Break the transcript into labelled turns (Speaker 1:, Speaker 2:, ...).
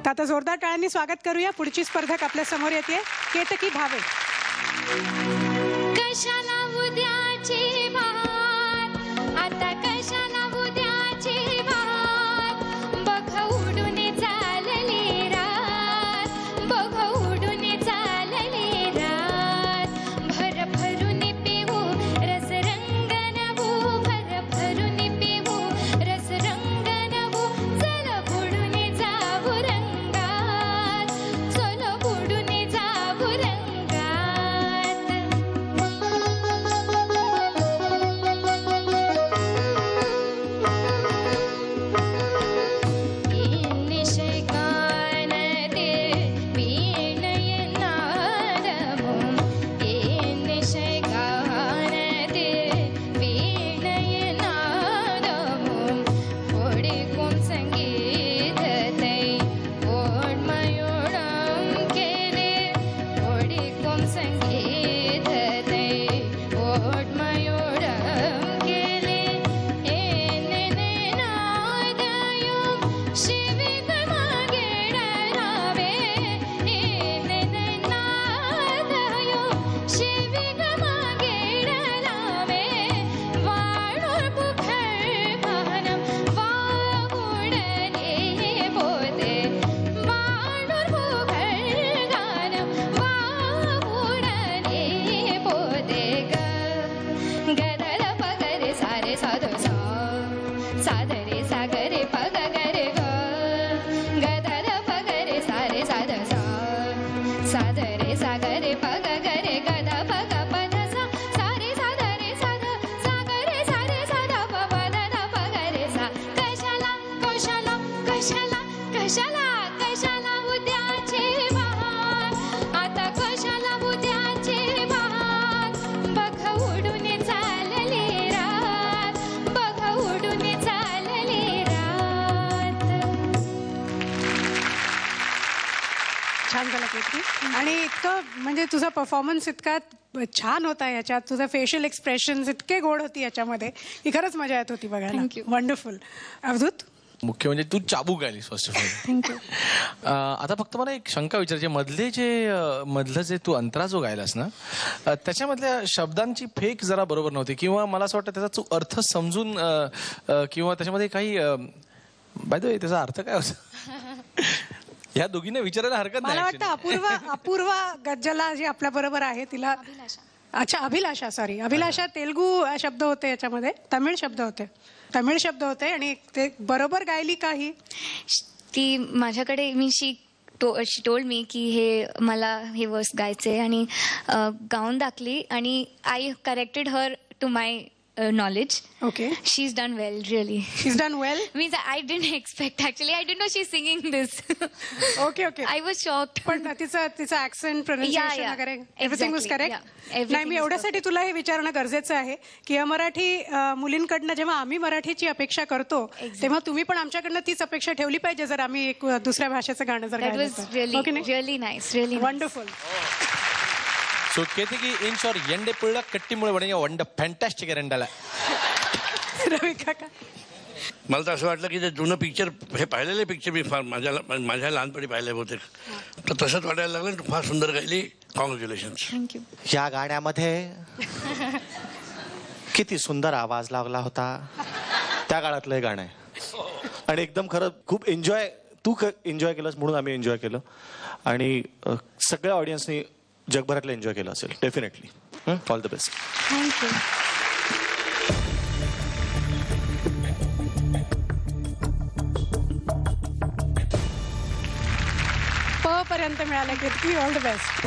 Speaker 1: आता जोरदार टाळ्यांनी स्वागत करूया. पुढची स्पर्धक आपल्या समोर येते केतकी भावे.
Speaker 2: कशाला उद्याची वाट, आता कशाला उद्याची वाट, बघ उडून चालली रात, बघ उडून चालली रात. भर भरून पिऊ रस रंग नवू, भर भरून पिऊ रस रंग नवू. चल बुडून जाऊ रंगात, चल बुडून जाऊ रंगात. निशय गान दे वीणय नादमुं, निशय गान दे वीणय नादमुं. ओढिकून संगीत तै ओढमयोडं केले, ओढिकून संगीत तै ओढमयोडं केले. एने नादयो शिविक मागेड रावे, एने नादयो शिविक मागेड रावे. वाळूर पुखळ पानम वावुडने पोते, वाळूर पुखळ गानम वावुडने पोते. गदर पगरे सारे साधो सा, साधरे सागरे पग गरे ग. गदर पगरे सारे साध सा, साधरे सागरे पग गरे गद पग पद सा. सारे साधरे साध सागरे सारे साध पद पगरे सा. कशाला कशाला कशाला कशाला कशाला उद्याची वाट, आता कशाला उद्याची वाट, बघ उडून चालली रात, बघ उडून चालली रात.
Speaker 1: छान झाला केतकी. आणि इतकं म्हणजे तुझा परफॉर्मन्स इतका छान होता याच्यात, तुझं फेशियल एक्सप्रेशन्स इतके गोड होती याच्यामध्ये की खरंच मजा येत होती बघायला.
Speaker 2: Thank you.
Speaker 1: वंडरफुल. अवधूत.
Speaker 3: मुख्य म्हणजे तू चाबूक गायलीस फर्स्ट ऑफ ऑल.
Speaker 2: थँक्यू.
Speaker 3: आता फक्त मला एक शंका विचारायची, मधलं जे तू अंतरा जो गायलास ना, त्याच्यामधल्या शब्दांची फेक जरा बरोबर नव्हती, किंवा मला असं वाटतं त्याचा तू अर्थ समजून किंवा त्याच्यामध्ये काही बाय द वे त्याचा अर्थ काय होता ह्या दोघींना विचारायला हरकत नाही.
Speaker 1: मला वाटतं अपूर्वा गज्जला जी आपल्या बरोबर आहे तिला. अच्छा, अभिलाषा. सॉरी, अभिलाषा. तेलुगू शब्द होते याच्यामध्ये, तमिळ शब्द होते आणि ते बरोबर गायली काही.
Speaker 2: ती माझ्याकडे शी टोल्ड मी की हे मला हे वर्स गायचे, आणि गाऊन दाखली, आणि I corrected her to my knowledge.
Speaker 1: Okay.
Speaker 2: She's done well, really.
Speaker 1: She's done well.
Speaker 2: Means I didn't expect, actually. I didn't know she's singing this.
Speaker 1: Okay.
Speaker 2: I was shocked.
Speaker 1: पण तिचा ऍक्सेंट, प्रोनाउन्सिएशन वगैरे everything was correct. नाही, मी एवढ्यासाठी तुला हे विचारणं गरजेचं आहे की मराठी मुलींकडनं जेव्हा आम्ही मराठीची अपेक्षा करतो तेव्हा तुम्ही पण आमच्याकडनं तीच अपेक्षा ठेवली पाहिजे जर आम्ही एक दुसऱ्या भाषेचं गाणं जर
Speaker 2: That was really nice, really nice.
Speaker 1: Wonderful.
Speaker 3: So Ketaki in short ಎಂಡೆ ಪುಳ್ಳ ಕಟ್ಟಿ ಮುಳೆ ಒಣಗೆ ಒಂಡ ಫ್ಯಾಂಟಾಸ್ಟಿಕ್ ಎರಡಲ.
Speaker 1: रवी काका.
Speaker 4: मला तर असं वाटलं की ते जुनं पिक्चर, हे पाहिलेले पिक्चर मी फार माझ्या लहानपणी पाहिले होते, तर तसंच वाटायला लागलं. तू फार सुंदर गायली. कॉंग्रॅच्युलेशन्स.
Speaker 2: Thank you.
Speaker 5: या गाण्यामध्ये किती सुंदर आवाज लागला होता. त्या काळातलं हे गाणं आहे आणि एकदम खरं खूप तू एन्जॉय केलंस म्हणून आम्ही एन्जॉय केलं, आणि सगळ्या ऑडियन्सनी जगभरातलं एन्जॉय केलं असेल definitely. All the best.
Speaker 2: Thank you.
Speaker 1: पर्यंत मिळालं की ऑल द बेस्ट.